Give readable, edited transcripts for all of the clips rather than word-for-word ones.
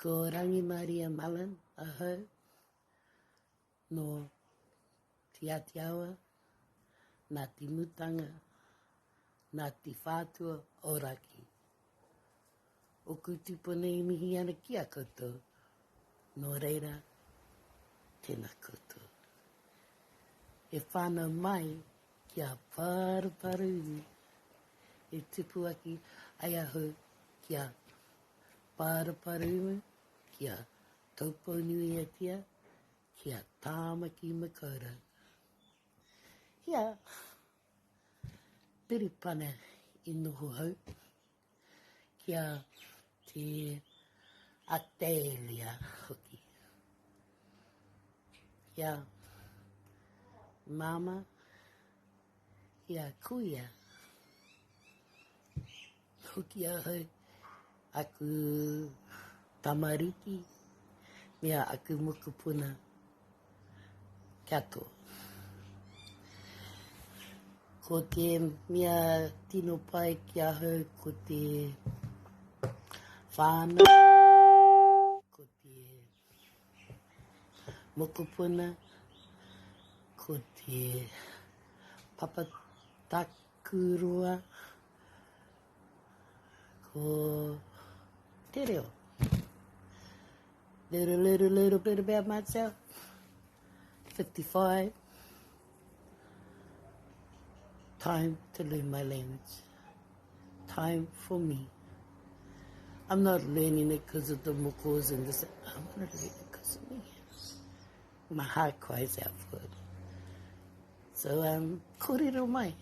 Ko Rangi Maria Mullen, ahau, no Te Atiawa, nā te mutanga, nā te whātua oraki. O kutupuna I mihi ana ki a koutou, no reira, tēnā koutou. E whānau mai ki a Paraparu iwi, e tupu aki ai ahu ki a Paraparu iwi, ki a Taupōnui Atia, ki a Tāmaki Makaurau. Ia, piripana I noho hau, ki a te Atelia hoki. Ia, mama, ia kuia, hoki ahau, aku tamariki, mea aku mokupuna kato. Ko te mea tino pai ki ahau, ko te whānau, ko te mokupuna, ko te papatakurua, ko te reo. Little bit about myself. 55. Time to learn my language. Time for me. I'm not learning it because of the mokos and this. I want to learn it because of me. My heart cries out for it. So, kōrero mai.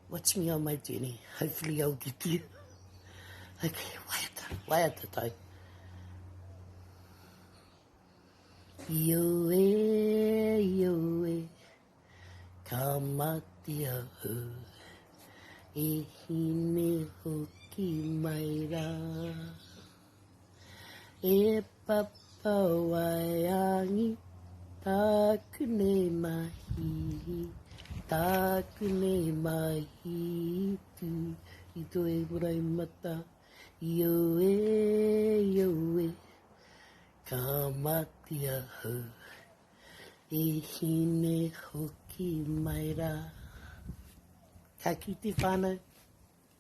Watch me on my journey. Hopefully I'll get you. Okay, waiata tai. Yo e, ka mati ahu, e hine hoki mai rā. E papa waiangi, tāku ne mahi tu, I toi warai mata. Yo e, ka mati ahu, e hine hoki mai rā. Ka kite whānau.